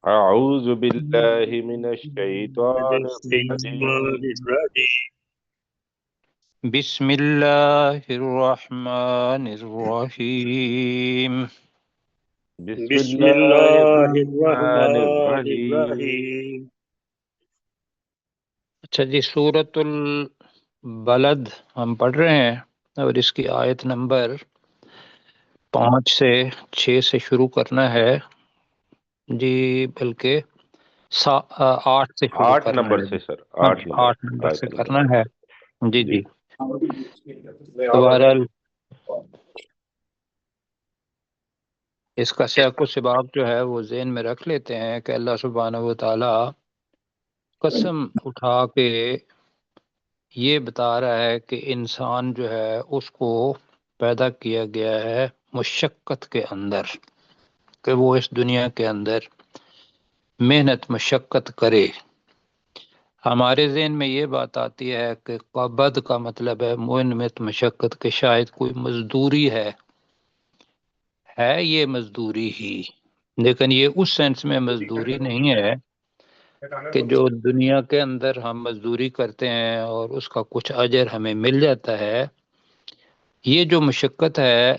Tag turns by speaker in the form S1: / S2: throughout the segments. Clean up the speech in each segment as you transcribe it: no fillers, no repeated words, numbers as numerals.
S1: أعوذ بالله من الشيطان
S2: الشيطان
S1: الرجيم.
S2: الرجيم.
S3: بسم الله الرحمن الرحیم.
S1: بسم
S2: بسم
S1: الله
S2: اللہ
S1: الرحمن
S2: الرحمن
S1: الرحيم.
S2: الرحیم.
S3: اچھا جی، سورۃ البلد ہم پڑھ رہے ہیں اور اس کی آیت نمبر 5 سے 6 سے شروع کرنا ہے جی، بلکہ 8 سے شروع
S1: 8
S3: کرنا
S1: نمبر
S3: ہے
S1: سے
S3: جی.
S1: سر،
S3: ہاں
S1: 8
S3: جی،
S1: نمبر
S3: 8 نمبر
S1: آیت
S3: سے
S1: نمبر
S3: کرنا ہے جی
S1: جی.
S3: جی. تو بہرحال اس کا سیاق و سباق جو ہے وہ ذہن میں رکھ لیتے ہیں کہ اللہ سبحانہ و تعالی قسم اٹھا کے یہ بتا رہا ہے کہ انسان جو ہے اس کو پیدا کیا گیا ہے مشقت کے اندر، کہ وہ اس دنیا کے اندر محنت مشقت کرے. ہمارے ذہن میں یہ بات آتی ہے کہ قبض کا مطلب ہے محنت مشقت، کے شاید کوئی مزدوری ہے یہ مزدوری ہی، لیکن یہ اس سینس میں مزدوری نہیں ہے کہ جو دنیا کے اندر ہم مزدوری کرتے ہیں اور اس کا کچھ اجر ہمیں مل جاتا ہے. یہ جو مشقت ہے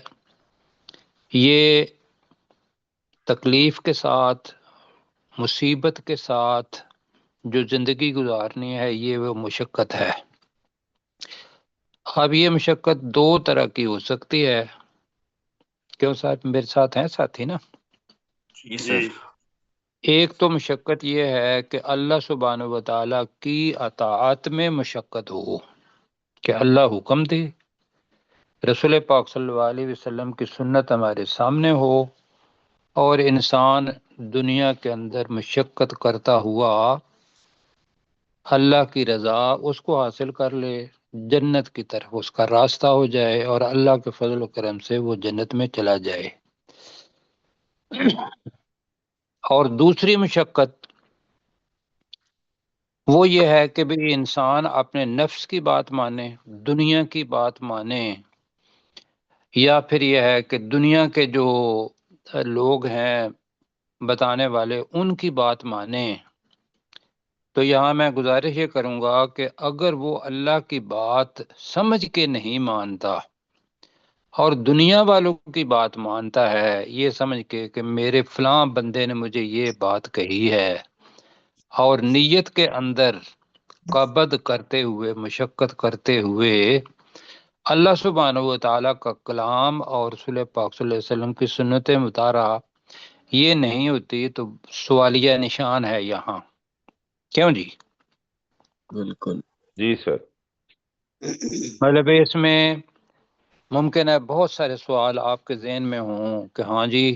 S3: یہ تکلیف کے ساتھ، مصیبت کے ساتھ جو زندگی گزارنی ہے، یہ وہ مشقت ہے. اب یہ مشقت 2 طرح کی ہو سکتی ہے. کیوں صاحب میرے ساتھ ہیں ساتھی نا؟
S2: جی
S3: ایک تو مشقت یہ ہے کہ اللہ سبحانہ و تعالیٰ کی اطاعت میں مشقت ہو، کہ اللہ حکم دے، رسول پاک صلی اللہ علیہ وسلم کی سنت ہمارے سامنے ہو، اور انسان دنیا کے اندر مشقت کرتا ہوا اللہ کی رضا اس کو حاصل کر لے، جنت کی طرف اس کا راستہ ہو جائے، اور اللہ کے فضل و کرم سے وہ جنت میں چلا جائے. اور دوسری مشقت وہ یہ ہے کہ بھی انسان اپنے نفس کی بات مانے، دنیا کی بات مانے، یا پھر یہ ہے کہ دنیا کے جو لوگ ہیں بتانے والے ان کی بات مانے. تو یہاں میں گزارش یہ کروں گا کہ اگر وہ اللہ کی بات سمجھ کے نہیں مانتا اور دنیا والوں کی بات مانتا ہے، یہ سمجھ کے کہ میرے فلاں بندے نے مجھے یہ بات کہی ہے، اور نیت کے اندر قبض کرتے ہوئے، مشقت کرتے ہوئے اللہ سبحانہ و تعالیٰ کا کلام اور رسول پاک صلی اللہ علیہ وسلم کی سنت مطالعہ یہ نہیں ہوتی، تو سوالیہ نشان ہے یہاں. کیوں جی؟
S2: بالکل.
S1: جی سر.
S3: مطلب اس میں ممکن ہے بہت سارے سوال آپ کے ذہن میں ہوں کہ ہاں جی،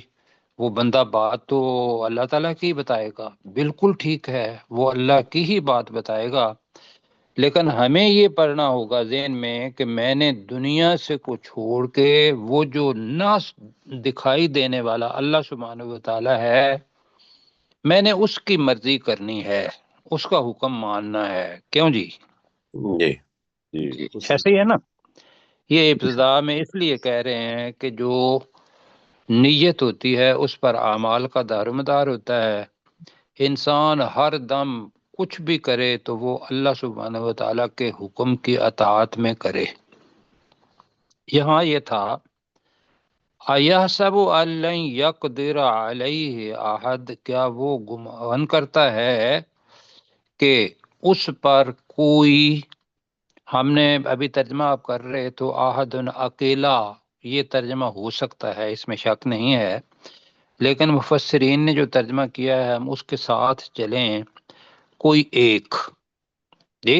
S3: وہ بندہ بات تو اللہ تعالیٰ کی بتائے گا، بالکل ٹھیک ہے، وہ اللہ کی ہی بات بتائے گا، لیکن ہمیں یہ پڑھنا ہوگا ذہن میں کہ میں نے دنیا سے کو چھوڑ کے وہ جو نہ دکھائی دینے والا اللہ سبحانہ و تعالیٰ ہے، میں نے اس کی مرضی کرنی ہے، اس کا حکم ماننا ہے. کیوں جی؟
S2: جی
S1: جی
S3: ایسے ہی ہے نا. یہ ابتدا میں اس لیے کہہ رہے ہیں کہ جو نیت ہوتی ہے اس پر اعمال کا دار و مدار ہوتا ہے. انسان ہر دم کچھ بھی کرے تو وہ اللہ سبحانہ و تعالیٰ کے حکم کی اطاعت میں کرے. یہاں یہ تھا اَيَحْسَبُ أَن لَّن يَقْدِرَ عَلَيْهِ أَحَدٌ، کیا وہ گمان کرتا ہے کہ اس پر کوئی، ہم نے ابھی ترجمہ آپ کر رہے تو احد اکیلا، یہ ترجمہ ہو سکتا ہے، اس میں شک نہیں ہے، لیکن مفسرین نے جو ترجمہ کیا ہے ہم اس کے ساتھ چلیں. کوئی ایک جی،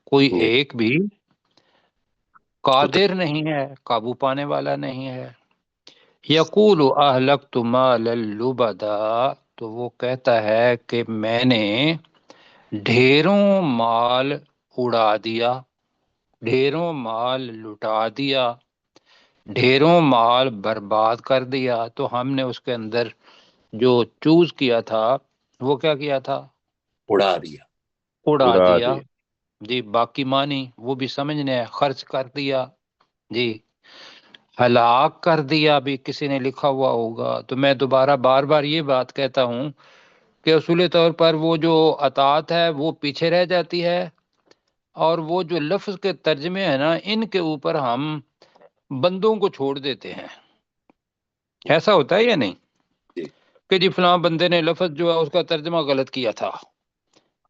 S3: کوئی
S2: جی
S3: ایک بھی قادر نہیں ہے، قابو پانے والا نہیں ہے. یقول اہلکت مالا لبدا، تو وہ کہتا ہے کہ میں نے ڈھیروں مال اڑا دیا، ڈھیروں مال لٹا دیا، ڈھیروں مال برباد کر دیا. تو ہم نے اس کے اندر جو چوز کیا تھا وہ کیا کیا تھا؟
S2: اڑا دیا.
S3: اڑا
S1: اڑا
S3: دیا
S1: دیا.
S3: جی. باقی معنی وہ بھی سمجھنے ہیں، خرچ کر دیا جی، ہلاک کر دیا بھی کسی نے لکھا ہوا ہوگا. تو میں دوبارہ بار بار یہ بات کہتا ہوں کہ اصول طور پر وہ جو اطاعت ہے وہ پیچھے رہ جاتی ہے، اور وہ جو لفظ کے ترجمے ہیں نا ان کے اوپر ہم بندوں کو چھوڑ دیتے ہیں۔ ایسا ہوتا ہے یا نہیں
S2: جی
S3: کہ جی فلاں بندے نے لفظ جو ہے اس کا ترجمہ غلط کیا تھا،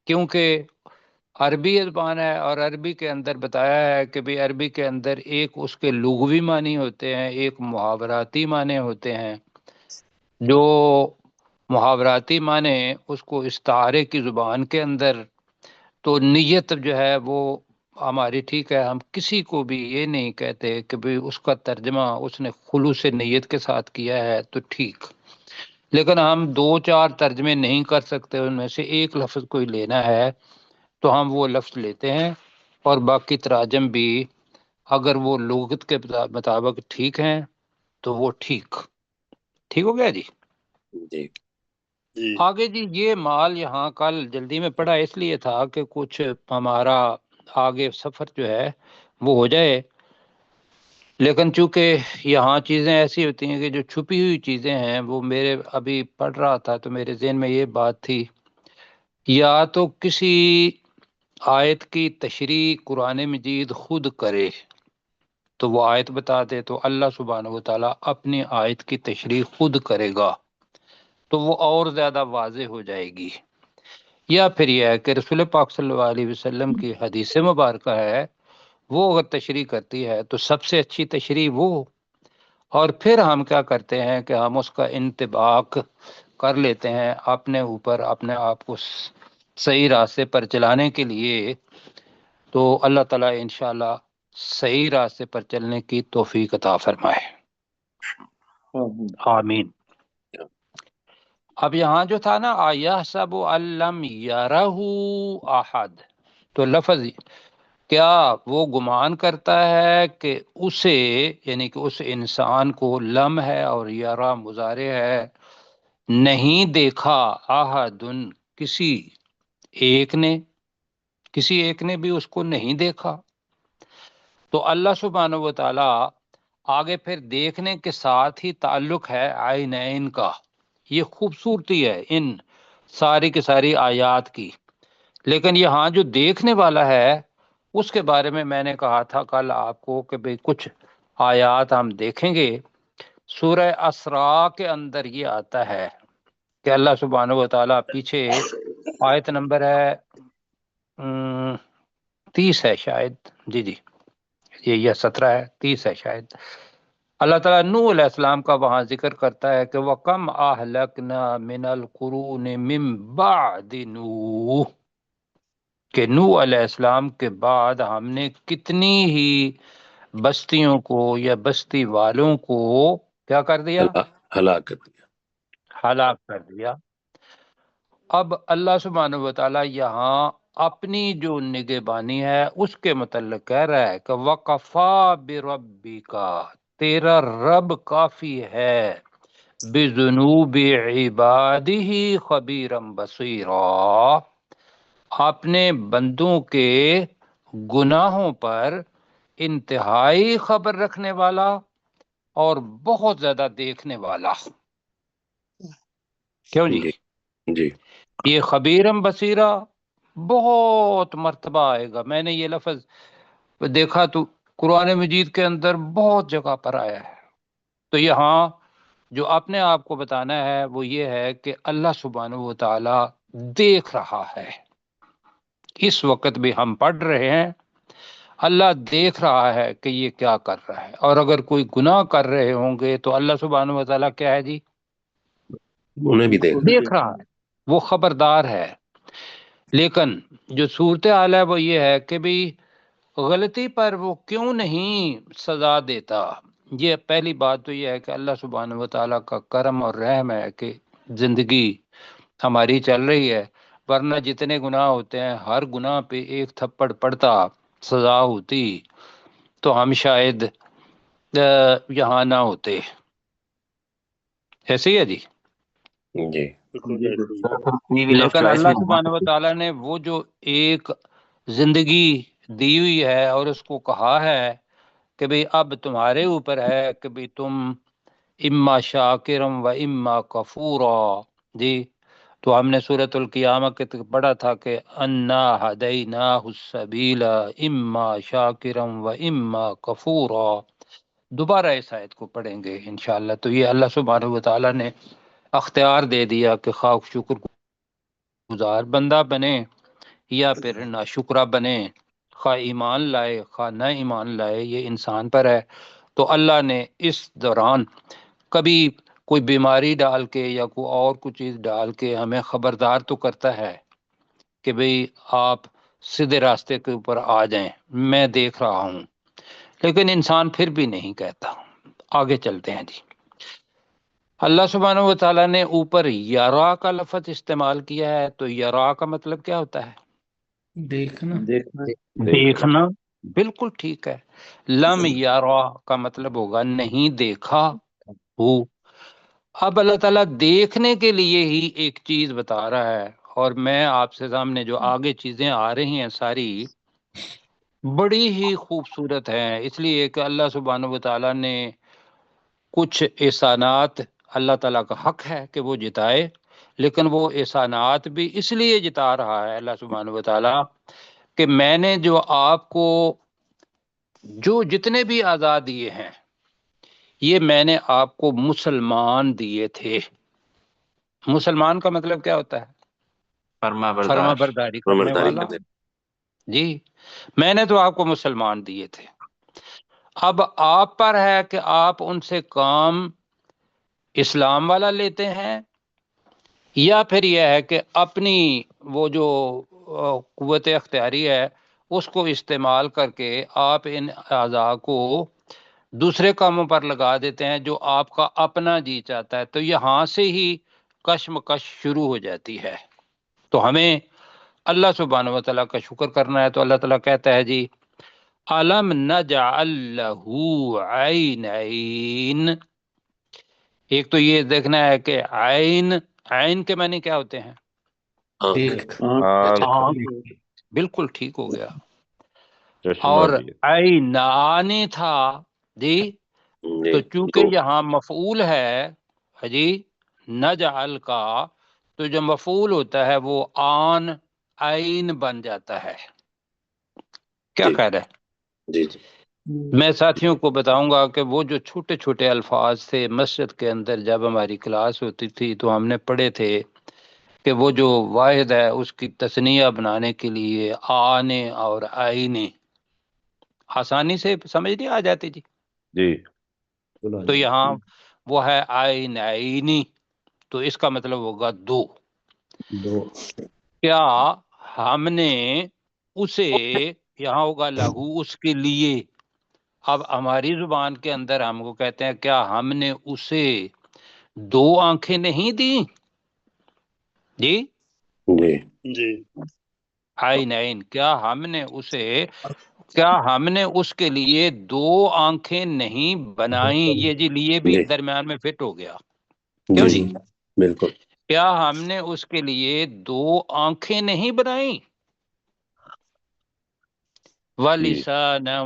S3: کیونکہ عربی زبان ہے اور عربی کے اندر بتایا ہے کہ بھی عربی کے اندر ایک اس کے لغوی معنی ہوتے ہیں، ایک محاوراتی معنی ہوتے ہیں۔ جو محاوراتی معنی اس کو استعارے کی زبان کے اندر، تو نیت جو ہے وہ ہماری ٹھیک ہے، ہم کسی کو بھی یہ نہیں کہتے کہ بھی اس کا ترجمہ اس نے خلوص نیت کے ساتھ کیا ہے تو ٹھیک، لیکن ہم دو چار ترجمے نہیں کر سکتے، ان میں سے ایک لفظ کوئی لینا ہے تو ہم وہ لفظ لیتے ہیں، اور باقی تراجم بھی اگر وہ لغت کے مطابق ٹھیک ہیں تو وہ ٹھیک ہو گیا جی۔
S2: جی
S3: آگے جی یہ مال یہاں کل جلدی میں پڑھا اس لیے تھا کہ کچھ ہمارا آگے سفر جو ہے وہ ہو جائے، لیکن چونکہ یہاں چیزیں ایسی ہوتی ہیں کہ جو چھپی ہوئی چیزیں ہیں، وہ میرے ابھی پڑھ رہا تھا تو میرے ذہن میں یہ بات تھی، یا تو کسی آیت کی تشریح قرآن مجید خود کرے تو وہ آیت بتا دے، تو اللہ سبحانہ و تعالیٰ اپنی آیت کی تشریح خود کرے گا تو وہ اور زیادہ واضح ہو جائے گی، یا پھر یہ ہے کہ رسول پاک صلی اللہ علیہ وسلم کی حدیث مبارکہ ہے، وہ اگر تشریح کرتی ہے تو سب سے اچھی تشریح وہ، اور پھر ہم کیا کرتے ہیں کہ ہم اس کا انطباق کر لیتے ہیں اپنے اوپر، اپنے آپ کو صحیح راستے پر چلانے کے لیے، تو اللہ تعالیٰ انشاءاللہ صحیح راستے پر چلنے کی توفیق عطا فرمائے، آمین۔ اب یہاں جو تھا نا اَیَحْسَبُ أَن لَّمْ يَرَهُ أَحَدٌ، تو لفظ کیا وہ گمان کرتا ہے کہ اسے، یعنی کہ اس انسان کو، لم ہے اور یرا مضارع ہے، نہیں دیکھا، احدن کسی ایک نے بھی اس کو نہیں دیکھا۔ تو اللہ سبحانہ و تعالی آگے پھر دیکھنے کے ساتھ ہی تعلق ہے عینین کا، یہ خوبصورتی ہے ان ساری کی ساری آیات کی، لیکن یہاں جو دیکھنے والا ہے اس کے بارے میں نے کہا تھا کل آپ کو کہ بھئی کچھ آیات ہم دیکھیں گے۔ سورہ اسراء کے اندر یہ آتا ہے کہ اللہ سبحانہ و تعالیٰ پیچھے آیت نمبر ہے 30 ہے شاید، جی یہ 17 ہے، 30 ہے شاید، اللہ تعالیٰ نوح علیہ السلام کا وہاں ذکر کرتا ہے کہ وَكَمْ أَهْلَكْنَا مِنَ الْقُرُونِ مِنْ بَعْدِ نوح، کہ نوح علیہ السلام کے بعد ہم نے کتنی ہی بستیوں کو یا بستی والوں کو کیا کر دیا،
S2: ہلاک کر دیا۔
S3: ہلاک کر دیا۔ اب اللہ سبحانہ و تعالیٰ یہاں اپنی جو نگہبانی ہے اس کے متعلق کہہ رہا ہے کہ وَقَفَا بِرَبِّكَ، تیرا رب کافی ہے، بِذُنُوبِ عِبَادِهِ خَبِيرًا بَصِيرًا، اپنے بندوں کے گناہوں پر انتہائی خبر رکھنے والا اور بہت زیادہ دیکھنے والا۔ کیوں جی؟
S2: جی جی
S3: یہ خبیرم بصیرہ بہت مرتبہ آئے گا، میں نے یہ لفظ دیکھا تو قرآن مجید کے اندر بہت جگہ پر آیا ہے، تو یہاں جو اپنے آپ کو بتانا ہے وہ یہ ہے کہ اللہ سبحانہ و تعالی دیکھ رہا ہے، اس وقت بھی ہم پڑھ رہے ہیں، اللہ دیکھ رہا ہے کہ یہ کیا کر رہا ہے، اور اگر کوئی گناہ کر رہے ہوں گے تو اللہ سبحانہ و تعالیٰ کیا ہے جی،
S2: انہیں بھی
S3: دیکھ رہا ہے، وہ خبردار ہے۔ لیکن جو صورتحال ہے وہ یہ ہے کہ بھی غلطی پر وہ کیوں نہیں سزا دیتا، یہ پہلی بات تو یہ ہے کہ اللہ سبحانہ و تعالیٰ کا کرم اور رحم ہے کہ زندگی ہماری چل رہی ہے، ورنہ جتنے گناہ ہوتے ہیں ہر گناہ پہ ایک تھپڑ پڑتا، سزا ہوتی، تو ہم شاید یہاں نہ ہوتے۔ ایسے ہی ہے جی۔
S2: جی
S3: لیکن اللہ سبحانہ و تعالیٰ نے وہ جو ایک زندگی دی ہوئی ہے اور اس کو کہا ہے کہ بھئی اب تمہارے اوپر ہے کہ بھئی تم اما شاکرم و اما کفورا، جی تو ہم نے سورۃ القیامہ کے پڑھا تھا کہ انا ہدیناہ السبیل اما شاکرا و اما کفورا. دوبارہ اس آیت کو پڑھیں گے انشاءاللہ. تو یہ اللہ سبحانہ و تعالیٰ نے اختیار دے دیا کہ خواہ شکر گزار بندہ بنے یا پھر ناشکرہ بنے، خواہ ایمان لائے خواہ نہ ایمان لائے، یہ انسان پر ہے. تو اللہ نے اس دوران کبھی کوئی بیماری ڈال کے یا کوئی اور کوئی چیز ڈال کے ہمیں خبردار تو کرتا ہے کہ بھئی آپ سیدھے راستے کے اوپر آ جائیں، میں دیکھ رہا ہوں، لیکن انسان پھر بھی نہیں کہتا. آگے چلتے ہیں جی. اللہ سبحانہ و تعالیٰ نے اوپر یرا کا لفظ استعمال کیا ہے. تو یرا کا مطلب کیا ہوتا ہے؟
S4: دیکھنا.
S3: دیکھنا. بالکل ٹھیک ہے. لم یرا کا مطلب ہوگا نہیں دیکھا ہو. اب اللہ تعالیٰ دیکھنے کے لیے ہی ایک چیز بتا رہا ہے، اور میں آپ سے سامنے جو آگے چیزیں آ رہی ہیں ساری بڑی ہی خوبصورت ہیں، اس لیے کہ اللہ سبحانہ و تعالیٰ نے کچھ احسانات، اللہ تعالیٰ کا حق ہے کہ وہ جتائے، لیکن وہ احسانات بھی اس لیے جتا رہا ہے اللہ سبحانہ و تعالیٰ کہ میں نے جو آپ کو جو جتنے بھی آزاد دیے ہیں یہ میں نے آپ کو مسلمان دیے تھے. مسلمان کا مطلب کیا ہوتا ہے؟
S1: فرما
S3: فرما برداری کرنے
S2: برداری
S3: والا.
S2: کرنے.
S3: جی میں نے تو آپ کو مسلمان دیے تھے. اب آپ پر ہے کہ آپ ان سے کام اسلام والا لیتے ہیں، یا پھر یہ ہے کہ اپنی وہ جو قوت اختیاری ہے اس کو استعمال کر کے آپ ان اعضاء کو دوسرے کاموں پر لگا دیتے ہیں جو آپ کا اپنا جی چاہتا ہے. تو یہاں سے ہی کشمکش شروع ہو جاتی ہے. تو ہمیں اللہ سبحانہ و تعالیٰ کا شکر کرنا ہے. تو اللہ تعالیٰ کہتا ہے جی علم نجعل لہ عینین. ایک تو یہ دیکھنا ہے کہ عین کے معنی کیا ہوتے ہیں؟
S4: دیکھ.
S3: آنکھ. بالکل ٹھیک ہو گیا.
S1: چشمہ
S3: اور
S1: بھی
S3: عینانی تھا جی، تو چونکہ
S2: دو.
S3: یہاں مفعول ہے جی نجعل کا، تو جو مفعول ہوتا ہے وہ آن عین بن جاتا ہے. کیا
S2: جی.
S3: خیر ہے؟
S2: جی جی.
S3: میں ساتھیوں کو بتاؤں گا کہ وہ جو چھوٹے چھوٹے الفاظ تھے مسجد کے اندر جب ہماری کلاس ہوتی تھی تو ہم نے پڑھے تھے کہ وہ جو واحد ہے اس کی تثنیہ بنانے کے لیے آنے اور آئینے آسانی سے سمجھ نہیں آ جاتی جی.
S1: جی.
S3: تو یہاں وہ ہے آئین آئینی، تو اس کا مطلب ہوگا دو. کیا ہم نے اسے، یہاں ہوگا لہو اس کے لیے. اب ہماری زبان کے اندر ہم کو کہتے ہیں کیا ہم نے اسے دو آنکھیں نہیں دی جی.
S2: جی.
S3: عین عین کیا ہم نے اس کے لیے دو آنکھیں نہیں بنائیں. یہ جی لیے بھی
S2: جی.
S3: درمیان میں فٹ ہو گیا. کیوں جی؟
S2: بالکل.
S3: کیا ہم نے اس کے لیے دو آنکھیں نہیں بنائیں؟ وَلِسَانًا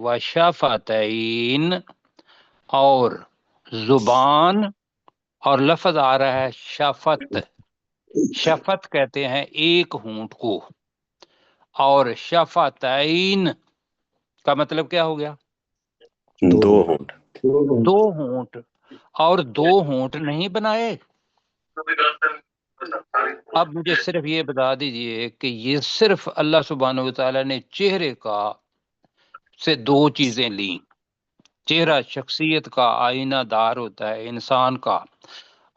S3: وَشَفَتَيْن، اور زبان، اور لفظ آ رہا ہے شفت. شفت کہتے ہیں ایک ہونٹ کو، اور شفتین کا مطلب کیا ہو گیا؟
S2: دو ہونٹ.
S3: دو ہونٹ. اور دو ہونٹ نہیں بنائے. اب مجھے صرف یہ بتا دیجئے کہ یہ صرف اللہ سبحانہ و تعالیٰ نے چہرے کا سے دو چیزیں لیں. چہرہ شخصیت کا آئینہ دار ہوتا ہے انسان کا.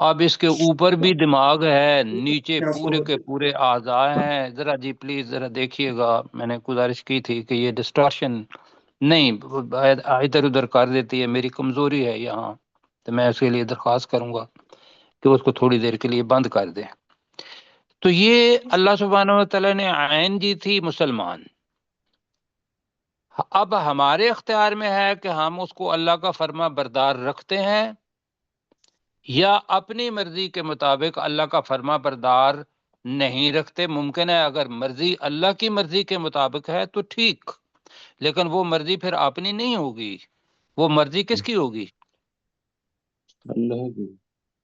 S3: اب اس کے اوپر بھی دماغ ہے، نیچے پورے کے پورے اعضاء ہیں. ذرا جی پلیز ذرا دیکھیے گا، میں نے گزارش کی تھی کہ یہ ڈسٹارشن نہیں ادھر ادھر کر دیتی ہے، میری کمزوری ہے یہاں، تو میں اس کے لیے درخواست کروں گا کہ اس کو تھوڑی دیر کے لیے بند کر دیں. تو یہ اللہ سبحانہ و تعالیٰ نے عین دی تھی مسلمان. اب ہمارے اختیار میں ہے کہ ہم اس کو اللہ کا فرما بردار رکھتے ہیں یا اپنی مرضی کے مطابق اللہ کا فرما بردار نہیں رکھتے. ممکن ہے اگر مرضی اللہ کی مرضی کے مطابق ہے تو ٹھیک، لیکن وہ مرضی پھر اپنی نہیں ہوگی، وہ مرضی کس کی ہوگی؟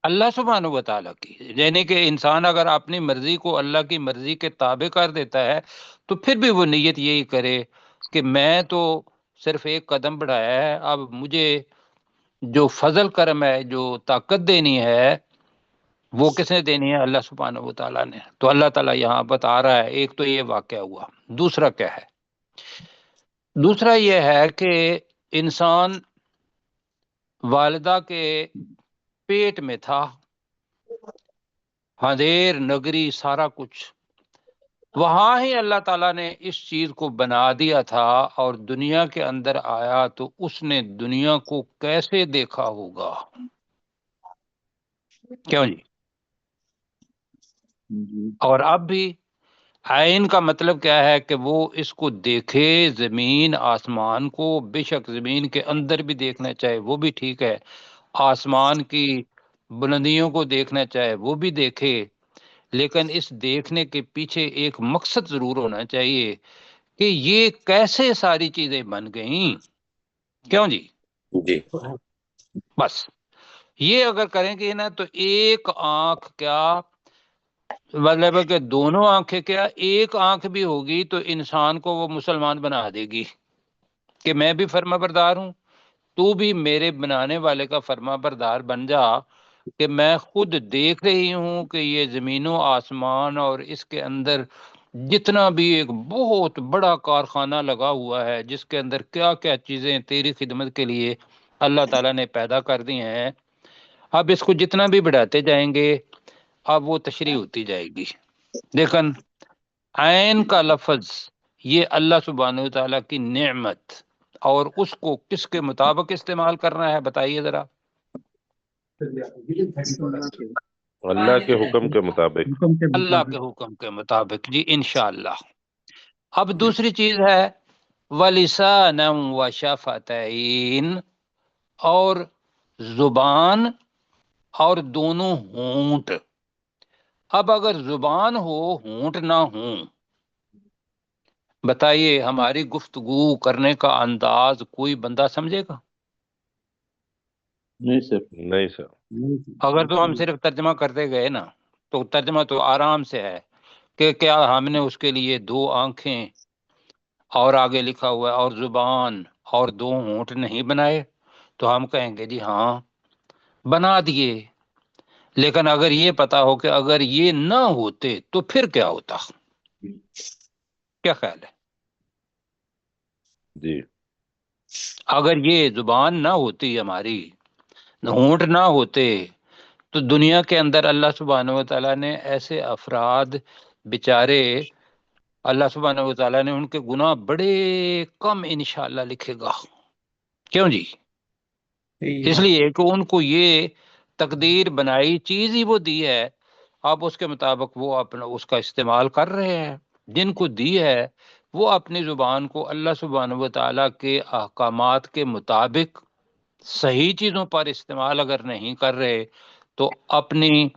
S3: اللہ سبحانہ و تعالیٰ کی، یعنی کہ انسان اگر اپنی مرضی کو اللہ کی مرضی کے تابع کر دیتا ہے تو پھر بھی وہ نیت یہی کرے کہ میں تو صرف ایک قدم بڑھایا ہے، اب مجھے جو فضل کرم ہے، جو طاقت دینی ہے، وہ کس نے دینی ہے؟ اللہ سبحانہ و تعالیٰ نے۔ تو اللہ تعالیٰ یہاں بتا رہا ہے، ایک تو یہ واقعہ ہوا، دوسرا کیا ہے؟ دوسرا یہ ہے کہ انسان والدہ کے پیٹ میں تھا، اندھیر نگری سارا کچھ، وہاں ہی اللہ تعالیٰ نے اس چیز کو بنا دیا تھا، اور دنیا کے اندر آیا تو اس نے دنیا کو کیسے دیکھا ہوگا؟ کیوں جی؟ اور اب بھی عین کا مطلب کیا ہے کہ وہ اس کو دیکھے، زمین آسمان کو، بے شک زمین کے اندر بھی دیکھنا چاہے وہ بھی ٹھیک ہے، آسمان کی بلندیوں کو دیکھنا چاہے وہ بھی دیکھے، لیکن اس دیکھنے کے پیچھے ایک مقصد ضرور ہونا چاہیے کہ یہ کیسے ساری چیزیں بن گئیں۔ کیوں جی؟
S2: جی
S3: بس یہ اگر کریں گے نا تو ایک آنکھ کیا، مطلب ہے کہ دونوں آنکھیں کیا، ایک آنکھ بھی ہوگی تو انسان کو وہ مسلمان بنا دے گی کہ میں بھی فرما بردار ہوں، تو بھی میرے بنانے والے کا فرما بردار بن جا، کہ میں خود دیکھ رہی ہوں کہ یہ زمین و آسمان اور اس کے اندر جتنا بھی ایک بہت بڑا کارخانہ لگا ہوا ہے، جس کے اندر کیا کیا چیزیں تیری خدمت کے لیے اللہ تعالیٰ نے پیدا کر دی ہیں، اب اس کو جتنا بھی بڑھاتے جائیں گے اب وہ تشریح ہوتی جائے گی۔ لیکن عین کا لفظ یہ اللہ سبحانہ و تعالیٰ کی نعمت، اور اس کو کس کے مطابق استعمال کرنا ہے بتائیے ذرا؟
S2: اللہ کے حکم کے مطابق،
S3: اللہ کے حکم کے مطابق، جی انشاءاللہ۔ اب دوسری چیز ہے وَلِسَانًا وَشَفَتَيْن، اور زبان اور دونوں ہونٹ۔ اب اگر زبان ہو ہونٹ نہ ہوں، بتائیے ہماری گفتگو کرنے کا انداز کوئی بندہ سمجھے گا؟
S1: نہیں سر،
S2: نہیں سر،
S3: اگر تو ہم صرف ترجمہ کرتے گئے نا تو ترجمہ تو آرام سے ہے کہ کیا ہم نے اس کے لیے دو آنکھیں اور آگے لکھا ہوا ہے اور زبان اور دو ہونٹ نہیں بنائے، تو ہم کہیں گے جی ہاں بنا دیے۔ لیکن اگر یہ پتا ہو کہ اگر یہ نہ ہوتے تو پھر کیا ہوتا، کیا خیال ہے؟
S2: جی
S3: اگر یہ زبان نہ ہوتی ہماری، ہونٹ نہ ہوتے، تو دنیا کے اندر اللہ سبحانہ و تعالیٰ نے ایسے افراد بیچارے، اللہ سبحانہ و تعالیٰ نے ان کے گناہ بڑے کم انشاءاللہ لکھے گا۔ کیوں جی؟ اس لیے کہ ان کو یہ تقدیر بنائی چیز ہی وہ دی ہے، اب اس کے مطابق وہ اپنا اس کا استعمال کر رہے ہیں۔ جن کو دی ہے وہ اپنی زبان کو اللہ سبحانہ و تعالیٰ کے احکامات کے مطابق صحیح چیزوں پر استعمال اگر نہیں کر رہے تو اپنی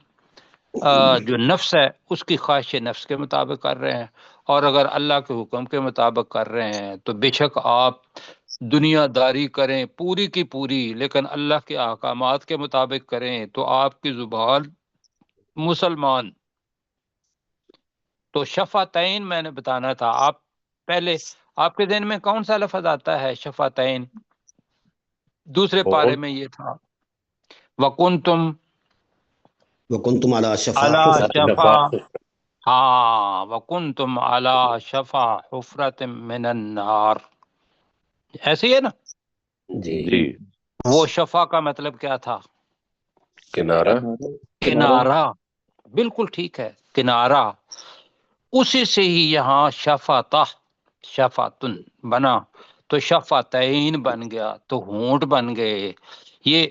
S3: جو نفس ہے اس کی خواہش نفس کے مطابق کر رہے ہیں، اور اگر اللہ کے حکم کے مطابق کر رہے ہیں تو بے شک آپ دنیا داری کریں پوری کی پوری، لیکن اللہ کے احکامات کے مطابق کریں تو آپ کی زبان مسلمان۔ تو شفاتین میں نے بتانا تھا، آپ پہلے آپ کے ذہن میں کون سا لفظ آتا ہے شفاتین؟ دوسرے پارے میں یہ تھا وَكُنْتُمْ
S5: وَكُنْتُمْ عَلَى شَفَا
S3: عَلَى
S5: حُفْرَةٍ
S3: شفا، ہاں وَكُنْتُمْ عَلَى شفا حفرۃ من النار، ایسے ہی ہے نا؟
S5: جی
S2: جی
S3: وہ شفا کا مطلب کیا تھا؟
S2: کنارہ،
S3: کنارہ، بالکل ٹھیک ہے، کنارہ۔ اسی سے ہی یہاں شفاتہ، شفاتن بنا تو شفاتین بن گیا، تو ہونٹ بن گئے۔ یہ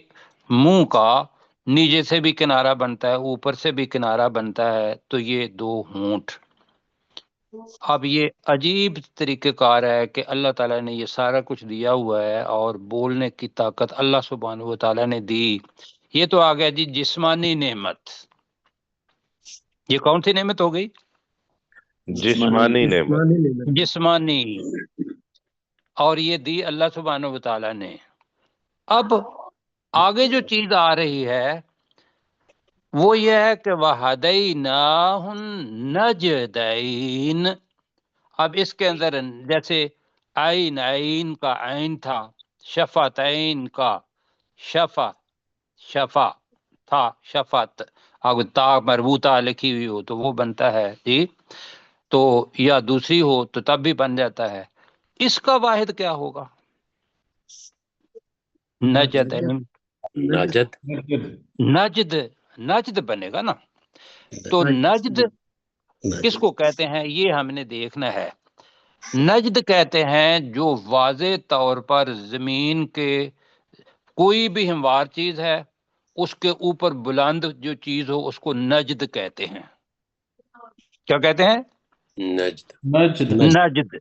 S3: منہ کا نیچے سے بھی کنارہ بنتا ہے، اوپر سے بھی کنارہ بنتا ہے، تو یہ دو ہونٹ۔ اب یہ عجیب طریقہ کار ہے کہ اللہ تعالیٰ نے یہ سارا کچھ دیا ہوا ہے، اور بولنے کی طاقت اللہ سبحانہ و تعالیٰ نے دی۔ یہ تو آ گیا جی جسمانی نعمت۔ یہ کون سی نعمت ہو گئی؟
S2: جسمانی نعمت،
S3: جسمانی، اور یہ دی اللہ سبحانہ و تعالیٰ نے۔ اب آگے جو چیز آ رہی ہے وہ یہ ہے کہ وَهَدَيْنَاهُ النَّجْدَيْنِ. اب اس کے اندر جیسے عین عین کا عین تھا، شفتعین کا شفا شفا تھا، شفت اگر تا مربوطہ لکھی ہوئی ہو تو وہ بنتا ہے جی، تو یا دوسری ہو تو تب بھی بن جاتا ہے. اس کا واحد کیا ہوگا؟ نجدین.
S5: ناجد
S3: نجد، نجد بنے گا نا. تو نجد کس کو کہتے ہیں یہ ہم نے دیکھنا ہے. نجد کہتے ہیں جو واضح طور پر زمین کے کوئی بھی ہموار چیز ہے اس کے اوپر بلند جو چیز ہو اس کو نجد کہتے ہیں. کیا کہتے ہیں؟
S5: نجد
S3: نجد.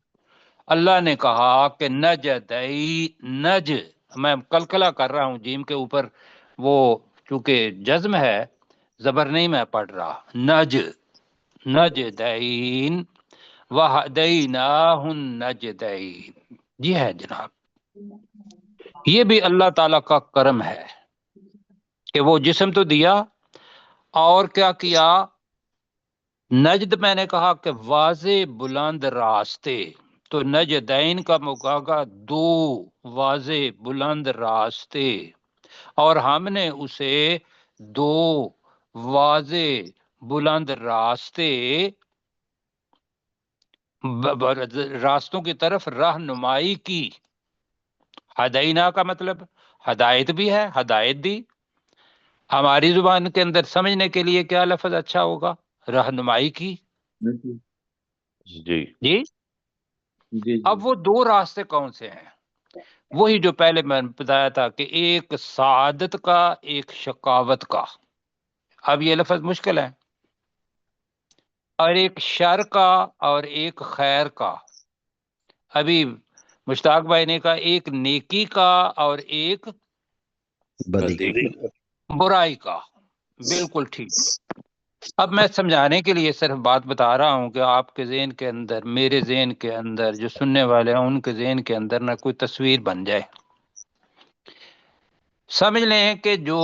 S3: اللہ نے کہا کہ نجدئی نج، میں کلکلا کر رہا ہوں جیم کے اوپر، وہ چونکہ جزم ہے زبر نہیں میں پڑھ رہا. نج نجدین وہدیناہ النجدین. جی ہے جناب، یہ بھی اللہ تعالیٰ کا کرم ہے کہ وہ جسم تو دیا اور کیا کیا. نجد میں نے کہا کہ واضح بلند راستے، تو نجدین کا مقابلہ دو واضح بلند راستے، اور ہم نے اسے دو واضح بلند راستے راستوں کی طرف رہنمائی کی. ہدینا کا مطلب ہدایت بھی ہے، ہدایت دی. ہماری زبان کے اندر سمجھنے کے لیے کیا لفظ اچھا ہوگا؟ رہنمائی کی.
S2: جی
S3: جی اب وہ دو راستے کون سے ہیں؟ وہی جو پہلے میں نے بتایا تھا کہ ایک سعادت کا، ایک شقاوت کا. اب یہ لفظ مشکل ہے. اور ایک شر کا اور ایک خیر کا. ابھی مشتاق بھائی نے کہا ایک نیکی کا اور ایک
S5: بدی
S3: برائی کا. بالکل ٹھیک. اب میں سمجھانے کے لیے صرف بات بتا رہا ہوں کہ آپ کے ذہن کے اندر، میرے ذہن کے اندر، جو سننے والے ہیں ان کے ذہن کے اندر نہ کوئی تصویر بن جائے. سمجھ لیں کہ جو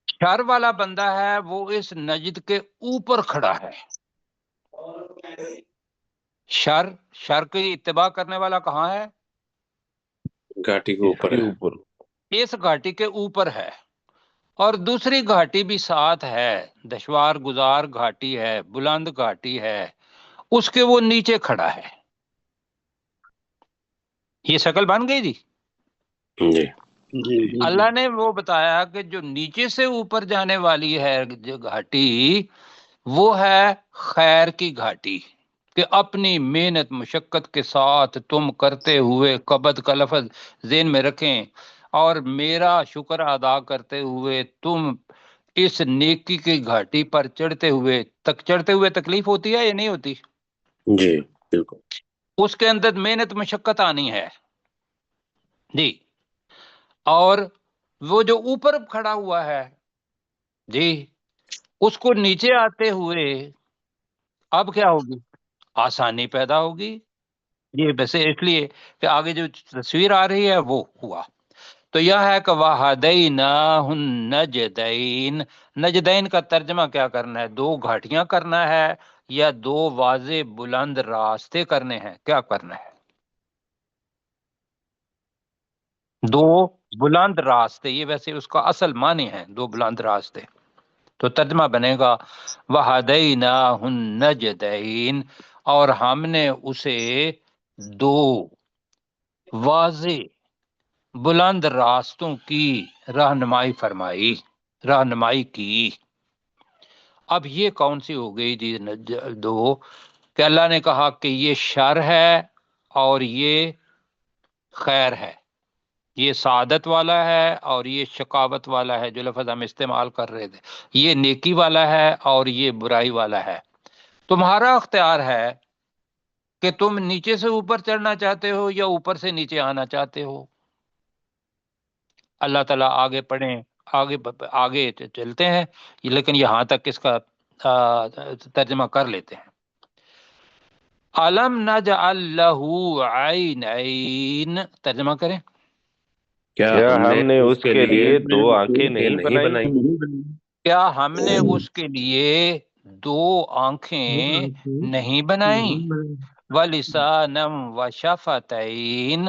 S3: شر والا بندہ ہے وہ اس نجد کے اوپر کھڑا ہے. شر کی اتباع کرنے والا کہاں ہے؟
S5: گھاٹی کے اوپر
S2: کے
S5: ہے.
S2: اوپر
S3: اس گھاٹی کے اوپر ہے. اور دوسری گھاٹی بھی ساتھ ہے، دشوار گزار گھاٹی ہے، بلند گھاٹی ہے، اس کے وہ نیچے کھڑا ہے. یہ شکل بن گئی جی.
S5: جی
S3: اللہ نے وہ بتایا کہ جو نیچے سے اوپر جانے والی ہے جو گھاٹی، وہ ہے خیر کی گھاٹی، کہ اپنی محنت مشقت کے ساتھ تم کرتے ہوئے، قبض کا لفظ ذہن میں رکھیں، اور میرا شکر ادا کرتے ہوئے تم اس نیکی کی گھاٹی پر چڑھتے ہوئے تکلیف ہوتی ہے یا نہیں ہوتی؟
S5: جی بالکل.
S3: اس کے اندر محنت مشقت آنی ہے جی. اور وہ جو اوپر کھڑا ہوا ہے جی، اس کو نیچے آتے ہوئے اب کیا ہوگی؟ آسانی پیدا ہوگی. یہ ویسے اس لیے کہ آگے جو تصویر آ رہی ہے وہ ہوا. تو یہ ہے کہ وَهَدَيْنَاهُ النَّجْدَيْنِ. نجدین کا ترجمہ کیا کرنا ہے؟ دو گھاٹیاں کرنا ہے یا دو واضح بلند راستے کرنے ہیں؟ کیا کرنا ہے؟ دو بلند راستے. یہ ویسے اس کا اصل معنی ہے دو بلند راستے. تو ترجمہ بنے گا وَهَدَيْنَاهُ النَّجْدَيْنِ، اور ہم نے اسے دو واضح بلند راستوں کی رہنمائی فرمائی، رہنمائی کی. اب یہ کون سی ہو گئی جی دو؟ کہ اللہ نے کہا کہ یہ شر ہے اور یہ خیر ہے، یہ سعادت والا ہے اور یہ شقاوت والا ہے. جو لفظ ہم استعمال کر رہے تھے، یہ نیکی والا ہے اور یہ برائی والا ہے. تمہارا اختیار ہے کہ تم نیچے سے اوپر چڑھنا چاہتے ہو یا اوپر سے نیچے آنا چاہتے ہو. اللہ تعالیٰ آگے پڑھیں، آگے چلتے ہیں، لیکن یہاں تک اس کا ترجمہ کر لیتے ہیں. علم نجعل لہ عینین. ترجمہ کریں.
S2: کیا ہم نے اس کے لیے دو آنکھیں نہیں بنائی؟
S3: کیا ہم نے اس کے لیے دو آنکھیں نہیں بنائیں؟ وَلِسَانًا وَشَفَتَيْن،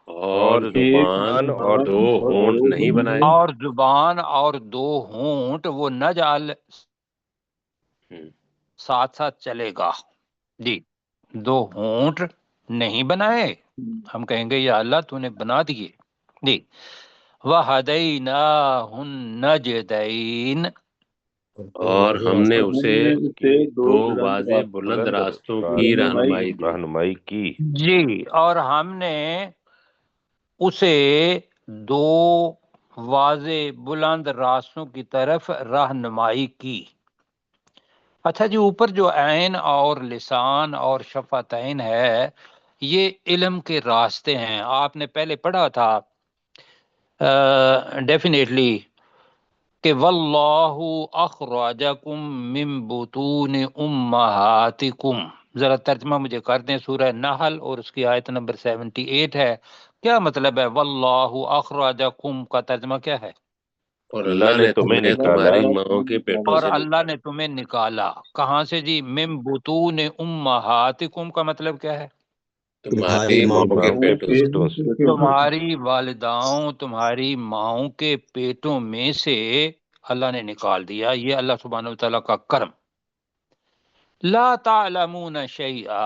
S5: اور زبان اور دو ہونٹ نہیں بنائے؟
S3: اور زبان اور دو ہونٹ، وہ نجعل ساتھ ساتھ چلے گا جی، دو ہونٹ نہیں بنائے، ہم کہیں گے یا اللہ تو نے بنا دیے جی۔ وَهَدَيْنَاهُ النَّجْدَيْن،
S5: اور ہم نے اسے دو واضح بلند راستوں کی رہنمائی
S2: کی
S3: جی، اور ہم نے اسے دو واضح بلند راستوں کی طرف رہنمائی کی۔ اچھا جی، اوپر جو عین اور لسان اور شفتین ہے، یہ علم کے راستے ہیں۔ آپ نے پہلے پڑھا تھا ڈیفینیٹلی کہ واللہ اخرجکم من بطون امہاتکم، ذرا ترجمہ مجھے کر دیں، سورہ نحل اور اس کی آیت نمبر 78 ہے۔ کیا مطلب ہے واللہ اخرجکم کا ترجمہ کیا ہے؟
S5: اور اللہ نے تمہیں تمہاری ماؤں کے پیٹوں
S3: اور
S5: سے
S3: اللہ نے تمہیں نکالا کہاں سے جی؟ من بطون امہاتکم کا مطلب کیا ہے؟
S5: تمہاری ماؤں کے پیٹوں سے۔
S3: تمہاری والداؤں، تمہاری ماؤں کے پیٹوں میں سے اللہ نے نکال دیا۔ یہ اللہ سبحانہ وتعالیٰ کا کرم۔ لا تعلمون شیئا،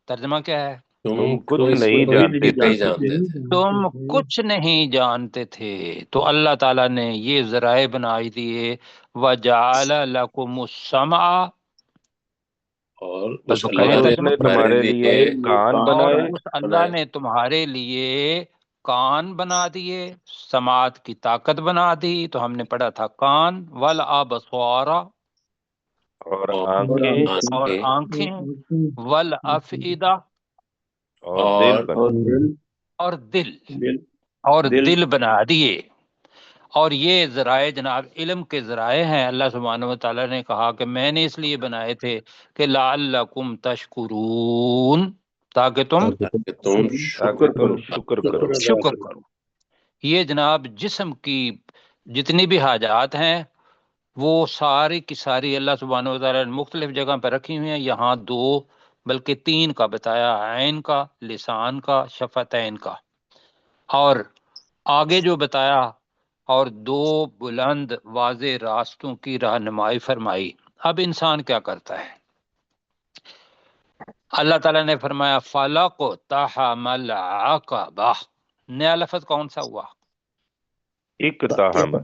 S3: ترجمہ کیا ہے؟
S5: تم
S2: کچھ نہیں جانتے تھے۔
S3: تم کچھ نہیں جانتے تھے، تو اللہ تعالیٰ نے یہ ذرائع بنائی دیے۔ وَجَعَلَ لَكُمُ السَّمْعَ،
S5: اور
S3: بس
S5: اس
S3: کریں
S5: اللہ نے
S3: ترجمہ۔
S2: تمہارے لیے کان
S3: اور
S2: بنائے،
S3: اس اللہ نے تمہارے لیے کان بنا دیے، سماعت کی طاقت بنا دی، تو ہم نے پڑھا تھا کان، والابصار،
S2: اور آنکھیں
S3: اور آنکھیں، والافئدہ،
S2: اور دل بنائے،
S3: اور دل، اور دل بنا دیے۔ اور یہ ذرائع جناب علم کے ذرائع ہیں۔ اللہ سبحانہ و تعالیٰ نے کہا کہ میں نے اس لیے بنائے تھے کہ لعلکم تشکرون، تاکہ تم
S2: شکر کرو۔
S3: شکر کرو۔ یہ جناب جسم کی جتنی بھی حاجات ہیں وہ ساری کی ساری اللہ سبحانہ و تعالیٰ نے مختلف جگہ پہ رکھی ہوئی ہیں۔ یہاں دو بلکہ تین کا بتایا، عین کا، لسان کا، شفتین کا، اور آگے جو بتایا، اور دو بلند واضح راستوں کی رہنمائی فرمائی۔ اب انسان کیا کرتا ہے؟ اللہ تعالیٰ نے فرمایا فَلَقْتَحَمَ الْعَقَبَةَ، نیا لفظ کون سا ہوا؟
S2: اقتحم،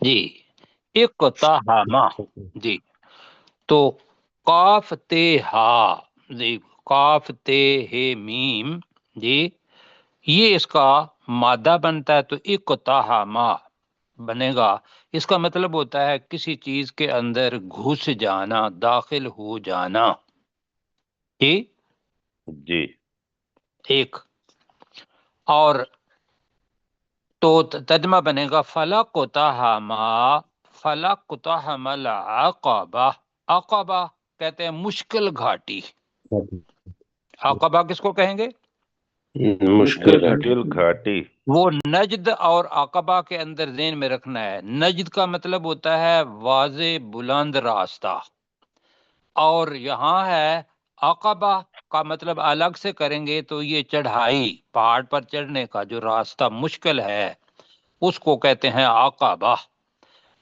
S3: جی، اقتحم جی، تو قاف تے ہا جی، قاف تے ہے میم جی، یہ اس کا مادہ بنتا ہے تو اقتحم بنے گا۔ اس کا مطلب ہوتا ہے کسی چیز کے اندر گھس جانا، داخل ہو جانا جی،
S2: جی،
S3: ایک۔ اور تو ترجمہ بنے گا فَلَقْتَحَمَ، فَلَقْتَحَمَ الْعَقَبَةَ، عقبہ کہتے ہیں مشکل گھاٹی۔ عقبہ کس کو کہیں گے؟
S5: مشکل
S2: گھاٹی۔
S3: وہ نجد اور عقبہ کے اندر ذہن میں رکھنا ہے۔ نجد کا مطلب ہوتا ہے واضح بلند راستہ، اور یہاں ہے عقبہ کا مطلب الگ سے کریں گے تو یہ چڑھائی، پہاڑ پر چڑھنے کا جو راستہ مشکل ہے اس کو کہتے ہیں عقبہ۔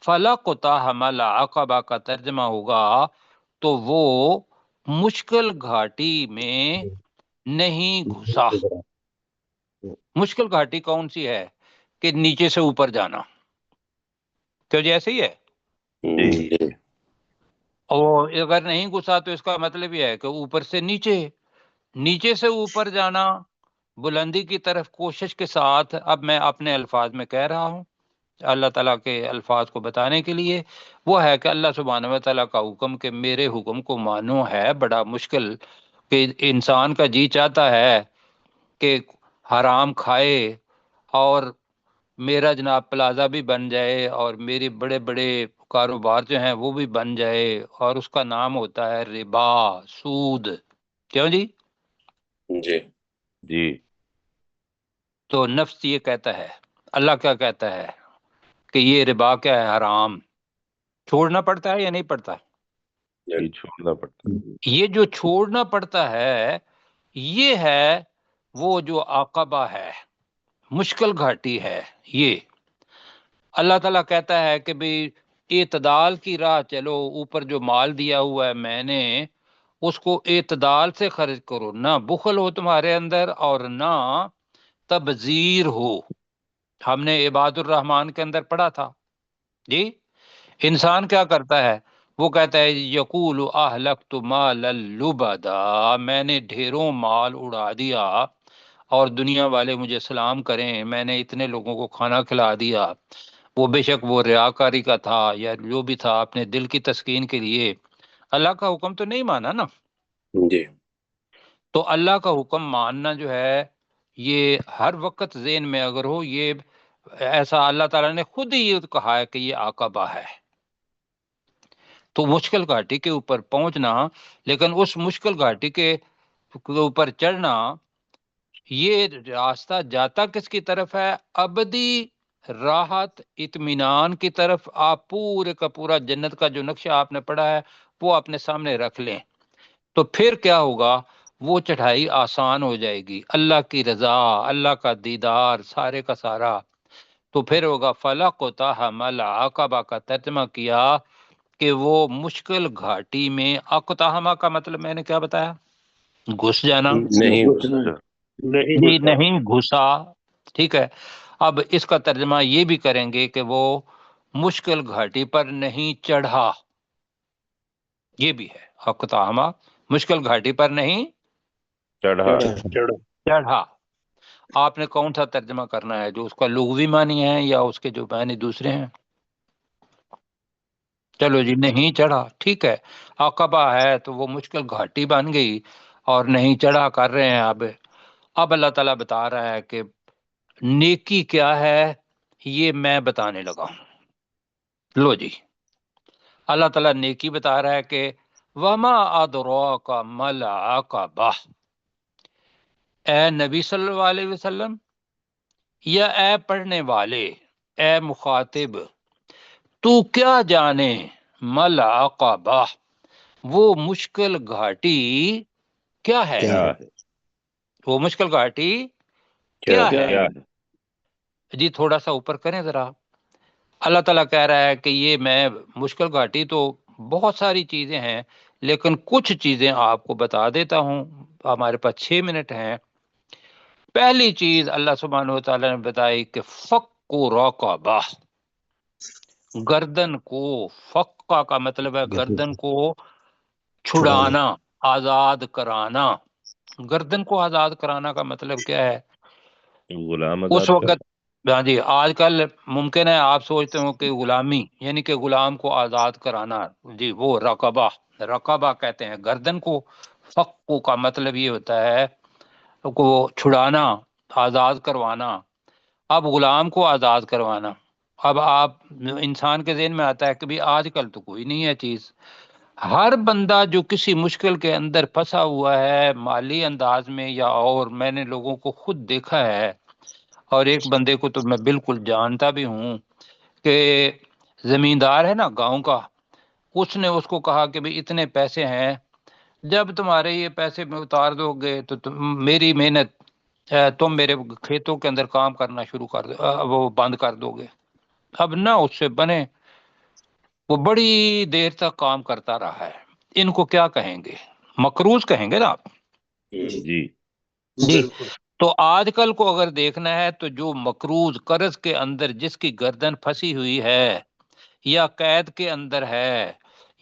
S3: فَلَقْتَحَمَ الْعَقَبَةَ کا ترجمہ ہوگا تو وہ مشکل گھاٹی میں نہیں گھسا۔ مشکل گھاٹی کون سی ہے؟ کہ نیچے سے اوپر جانا، تو جیسے ہی ہے۔ اور اگر نہیں گھسا تو اس کا مطلب یہ ہے کہ اوپر سے نیچے، نیچے سے اوپر جانا، بلندی کی طرف کوشش کے ساتھ۔ اب میں اپنے الفاظ میں کہہ رہا ہوں، اللہ تعالیٰ کے الفاظ کو بتانے کے لیے، وہ ہے کہ اللہ سبحانہ و تعالیٰ کا حکم کہ میرے حکم کو مانو ہے بڑا مشکل، کہ انسان کا جی چاہتا ہے کہ حرام کھائے اور میرا جناب پلازا بھی بن جائے اور میری بڑے بڑے کاروبار جو ہیں وہ بھی بن جائے، اور اس کا نام ہوتا ہے ربا، سود۔ کیوں جی؟
S5: جی
S2: جی،
S3: تو نفس یہ کہتا ہے، اللہ کیا کہتا ہے کہ یہ ربا کیا ہے؟ حرام۔ چھوڑنا پڑتا ہے یا نہیں پڑتا؟
S2: یہ چھوڑنا پڑتا ہے۔
S3: یہ جو چھوڑنا پڑتا ہے یہ ہے وہ جو عقبہ ہے، مشکل گھاٹی ہے۔ یہ اللہ تعالیٰ کہتا ہے کہ بھی اعتدال کی راہ چلو، اوپر جو مال دیا ہوا ہے میں نے اس کو اعتدال سے خرچ کرو، نہ بخل ہو تمہارے اندر اور نہ تبذیر ہو۔ ہم نے عباد الرحمن کے اندر پڑھا تھا جی، انسان کیا کرتا ہے؟ وہ کہتا ہے یقول اہلکت مالا لبدا، میں نے ڈھیروں مال اڑا دیا اور دنیا والے مجھے سلام کریں، میں نے اتنے لوگوں کو کھانا کھلا دیا۔ وہ بے شک وہ ریاکاری کا تھا یا جو بھی تھا، اپنے دل کی تسکین کے لیے اللہ کا حکم تو نہیں مانا نا۔
S5: جی
S3: تو اللہ کا حکم ماننا جو ہے یہ ہر وقت ذہن میں اگر ہو، یہ ایسا اللہ تعالیٰ نے خود ہی یہ کہا ہے کہ یہ عقبہ ہے۔ تو مشکل گھاٹی کے اوپر پہنچنا، لیکن اس مشکل گھاٹی کے اوپر چڑھنا، یہ راستہ جاتا کس کی طرف ہے؟ ابدی راحت اطمینان کی طرف۔ آپ پورے کا پورا جنت کا جو نقشہ آپ نے پڑھا ہے وہ اپنے سامنے رکھ لیں، تو پھر کیا ہوگا؟ وہ چڑھائی آسان ہو جائے گی، اللہ کی رضا، اللہ کا دیدار، سارے کا سارا۔ تو پھر ہوگا فَلَقْتَحَمَ الْعَقَبَةَ کا ترجمہ کیا کہ وہ مشکل گھاٹی میں، اقتحمہ کا مطلب میں نے کیا بتایا؟ گھس جانا
S5: نہیں
S3: جی، نہیں گھسا، ٹھیک ہے۔ اب اس کا ترجمہ یہ بھی کریں گے کہ وہ مشکل گھاٹی پر نہیں چڑھا، یہ بھی ہے اقتحمہ، مشکل گھاٹی پر نہیں
S2: چڑھا۔
S3: چڑھا۔ آپ نے کون سا ترجمہ کرنا ہے؟ جو اس کا لغوی معنی ہے یا اس کے جو معنی دوسرے ہیں؟ چلو جی، نہیں چڑھا، ٹھیک ہے۔ عقبہ ہے تو وہ مشکل گھاٹی بن گئی اور نہیں چڑھا کر رہے ہیں۔ اب اللہ تعالیٰ بتا رہا ہے کہ نیکی کیا ہے، یہ میں بتانے لگا ہوں۔ لو جی، اللہ تعالیٰ نیکی بتا رہا ہے کہ وَمَا أَدْرَاكَ مَا الْعَقَبَةُ، اے نبی صلی اللہ علیہ وسلم یا اے پڑھنے والے، اے مخاطب، تو کیا جانے مل عقبہ، وہ مشکل گھاٹی کیا ہے؟ وہ مشکل گھاٹی کیا ہے؟ جی تھوڑا سا اوپر کریں ذرا۔ اللہ تعالیٰ کہہ رہا ہے کہ یہ میں مشکل گھاٹی تو بہت ساری چیزیں ہیں، لیکن کچھ چیزیں آپ کو بتا دیتا ہوں۔ ہمارے پاس 6 منٹ ہیں۔ پہلی چیز اللہ سبحانہ و تعالیٰ نے بتائی کہ فک رقبہ، گردن کو، فقہ کا مطلب ہے گردن کو چھڑانا، آزاد کرانا۔ گردن کو آزاد کرانا کا مطلب کیا ہے؟
S2: غلام
S3: اس وقت ہاں جی، آج کل ممکن ہے آپ سوچتے ہو کہ غلامی یعنی کہ غلام کو آزاد کرانا، جی وہ رقبہ، رقبہ کہتے ہیں گردن کو۔ فقہ کا مطلب یہ ہوتا ہے کو چھڑانا، آزاد کروانا۔ اب غلام کو آزاد کروانا، اب آپ انسان کے ذہن میں آتا ہے کہ بھی آج کل تو کوئی نہیں ہے چیز۔ ہر بندہ جو کسی مشکل کے اندر پھنسا ہوا ہے مالی انداز میں یا اور، میں نے لوگوں کو خود دیکھا ہے، اور ایک بندے کو تو میں بالکل جانتا بھی ہوں کہ زمیندار ہے نا گاؤں کا، اس نے اس کو کہا کہ بھی اتنے پیسے ہیں، جب تمہارے یہ پیسے میں اتار دو گے تو میری محنت، تم میرے کھیتوں کے اندر کام کرنا شروع کر دو، وہ بند کر دو گے۔ اب نہ اس سے بنے، وہ بڑی دیر تک کام کرتا رہا ہے۔ ان کو کیا کہیں گے؟ مقروض کہیں گے نا آپ
S2: جی
S3: جی۔ تو آج کل کو اگر دیکھنا ہے تو جو مقروض قرض کے اندر جس کی گردن پھنسی ہوئی ہے یا قید کے اندر ہے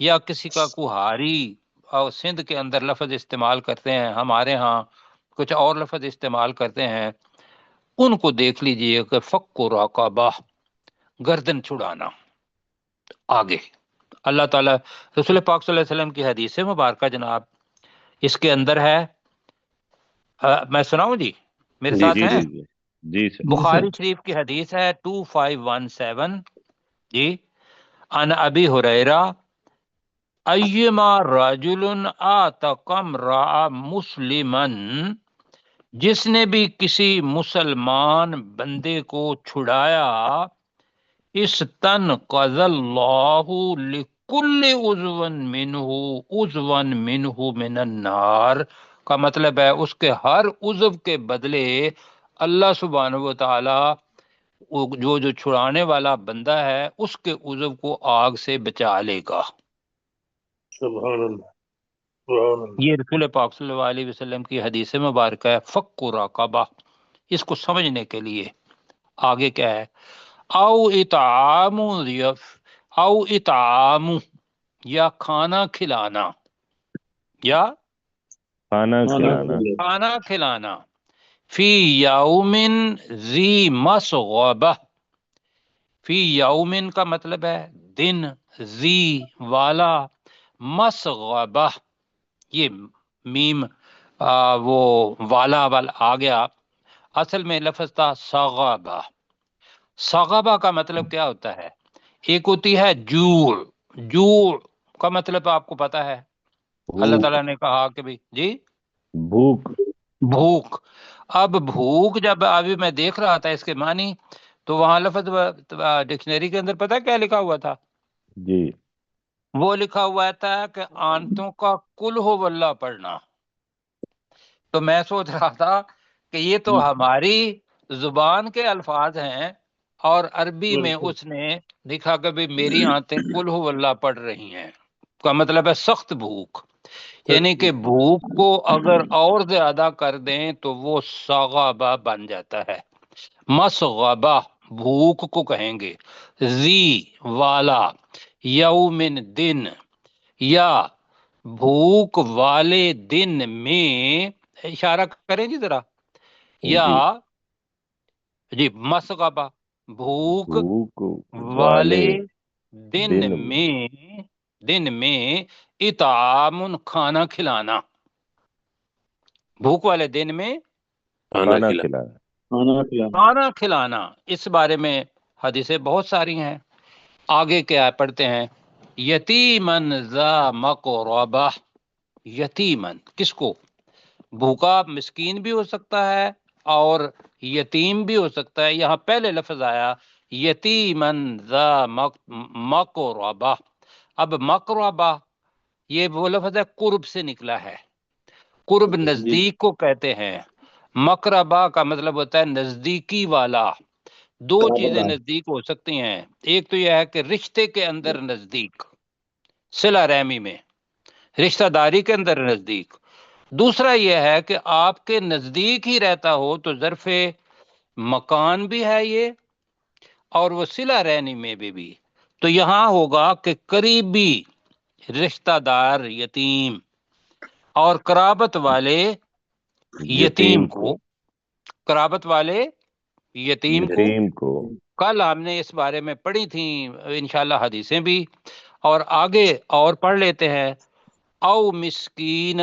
S3: یا کسی کا کوہاری، اور سندھ کے اندر لفظ استعمال کرتے ہیں، ہمارے ہاں کچھ اور لفظ استعمال کرتے ہیں، ان کو دیکھ لیجئے کہ فک رقبہ، گردن چھڑانا۔ آگے اللہ تعالیٰ رسول پاک صلی اللہ علیہ وسلم کی حدیث مبارکہ جناب اس کے اندر ہے، میں سناؤں جی؟ میرے ساتھ ہیں؟
S2: جی سر۔
S3: بخاری شریف کی حدیث ہے 2517 جی، ان ابی ہریرہ ایما رجل آتق امرأ مسلما جس نے بھی کسی مسلمان بندے کو چھڑایا، اس تن قض اللہ لکل عضو من النار کا مطلب ہے اس کے ہر عضو کے بدلے اللہ سبحانہ و تعالی جو چھڑانے والا بندہ ہے اس کے عضو کو آگ سے بچا لے گا۔
S2: سبحان اللہ، سبحان اللہ۔
S3: یہ رسول پاک صلی اللہ علیہ وسلم کی حدیث مبارکہ ہے۔ فک رقبہ، اس کو سمجھنے کے لیے آگے کیا ہے، او اطعام یا کھانا کھلانا، یا کھانا کھلانا، فی یوم ذی مسغبہ، فی یومن کا مطلب ہے دن، ذی والا، مسغبہ یہ میم وہ والا آ گیا، اصل میں لفظ تھا سغبہ۔ سغبہ کا مطلب کیا ہوتا ہے؟ ایک ہوتی ہے جوع، جوع کا مطلب آپ کو پتا ہے، اللہ تعالیٰ نے کہا کہ بھی جی
S2: بھوک،
S3: بھوک۔ اب بھوک جب ابھی میں دیکھ رہا تھا اس کے معنی، تو وہاں لفظ ڈکشنری کے اندر پتہ کیا لکھا ہوا تھا؟
S2: جی
S3: وہ لکھا ہوا تھا کہ آنتوں کا کل ہو واللہ پڑھنا۔ تو میں سوچ رہا تھا کہ یہ تو ہماری زبان کے الفاظ ہیں، اور عربی میں اس نے لکھا کہ بھی میری آنتیں کل ہو واللہ پڑھ رہی ہیں، کا مطلب ہے سخت بھوک، یعنی کہ بھوک کو اگر اور زیادہ کر دیں تو وہ سغبہ بن جاتا ہے۔ مسغبہ بھوک کو کہیں گے، ذی والا، یومن دن، یا بھوک والے دن میں، اشارہ کریں جی ذرا، یا جی مسغبہ بھوک والے دن میں اطعام کھانا کھلانا، بھوک والے دن میں کھانا کھلانا۔ اس بارے میں حدیثیں بہت ساری ہیں، آگے کیا پڑھتے ہیں، یتیمن ذا مقربہ، یتیمن کس کو؟ بھوکا مسکین بھی ہو سکتا ہے اور یتیم بھی ہو سکتا ہے۔ یہاں پہلے لفظ آیا یتیمن ذا مقربہ، اب مقربہ یہ وہ لفظ ہے قرب سے نکلا ہے، قرب نزدیک کو کہتے ہیں، مقربہ کا مطلب ہوتا ہے نزدیکی والا۔ دو چیزیں نزدیک ہو سکتی ہیں، ایک تو یہ ہے کہ رشتے کے اندر نزدیک، صلہ رحمی میں، رشتہ داری کے اندر نزدیک، دوسرا یہ ہے کہ آپ کے نزدیک ہی رہتا ہو تو ظرف مکان بھی ہے یہ، اور وہ صلہ رحمی میں بھی۔ تو یہاں ہوگا کہ قریبی رشتہ دار یتیم اور قرابت والے یتیم کو، قرابت والے یتیم کو کل ہم نے اس بارے میں پڑھی تھیں انشاءاللہ حدیثیں بھی، اور آگے اور پڑھ لیتے ہیں، او مسکین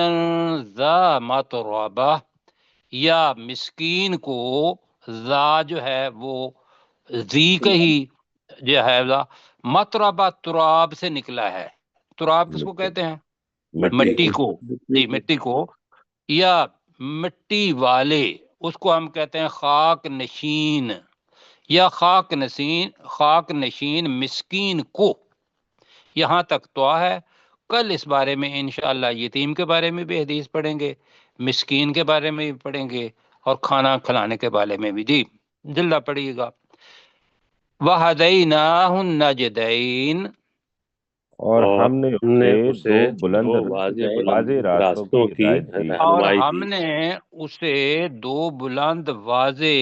S3: ذا متربہ، یا مسکین کو، ذا جو ہے وہ ذی کہی جو ہے متربہ تراب سے نکلا ہے، تراب کس کو کہتے ہیں؟ مٹی کو، جی مٹی کو، یا مٹی والے، اس کو ہم کہتے ہیں خاک نشین، یا خاک نشین مسکین کو۔ یہاں تک تو ہے، کل اس بارے میں انشاءاللہ یتیم کے بارے میں بھی حدیث پڑھیں گے، مسکین کے بارے میں بھی پڑھیں گے، اور کھانا کھلانے کے بارے میں بھی۔ جی جلدہ پڑھیے گا، وَهَدَيْنَاهُ النَّجْدَيْنِ،
S2: اور ہم نے اسے دو
S5: بلند
S2: واضح راستوں کی
S3: اور
S5: رہنمائی
S3: ہم
S5: کی،
S3: نے اسے دو بلند واضح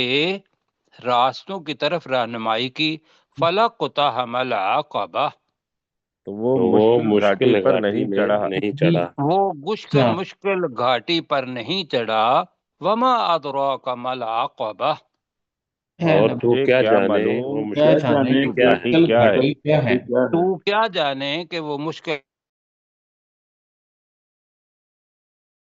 S3: راستوں کی طرف رہنمائی کی، فَلَقْتَحَمَ الْعَقَبَةَ،
S2: تو وہ مشکل گھاٹی پر نہیں چڑھا،
S3: وہ مشکل گھاٹی پر نہیں چڑھا، وَمَا أَدْرَاكَ مَا الْعَقَبَةُ،
S5: اور تو کیا جانے وہ مشکل گھاٹی کیا ہے،
S3: تو کیا جانے کہ وہ مشکل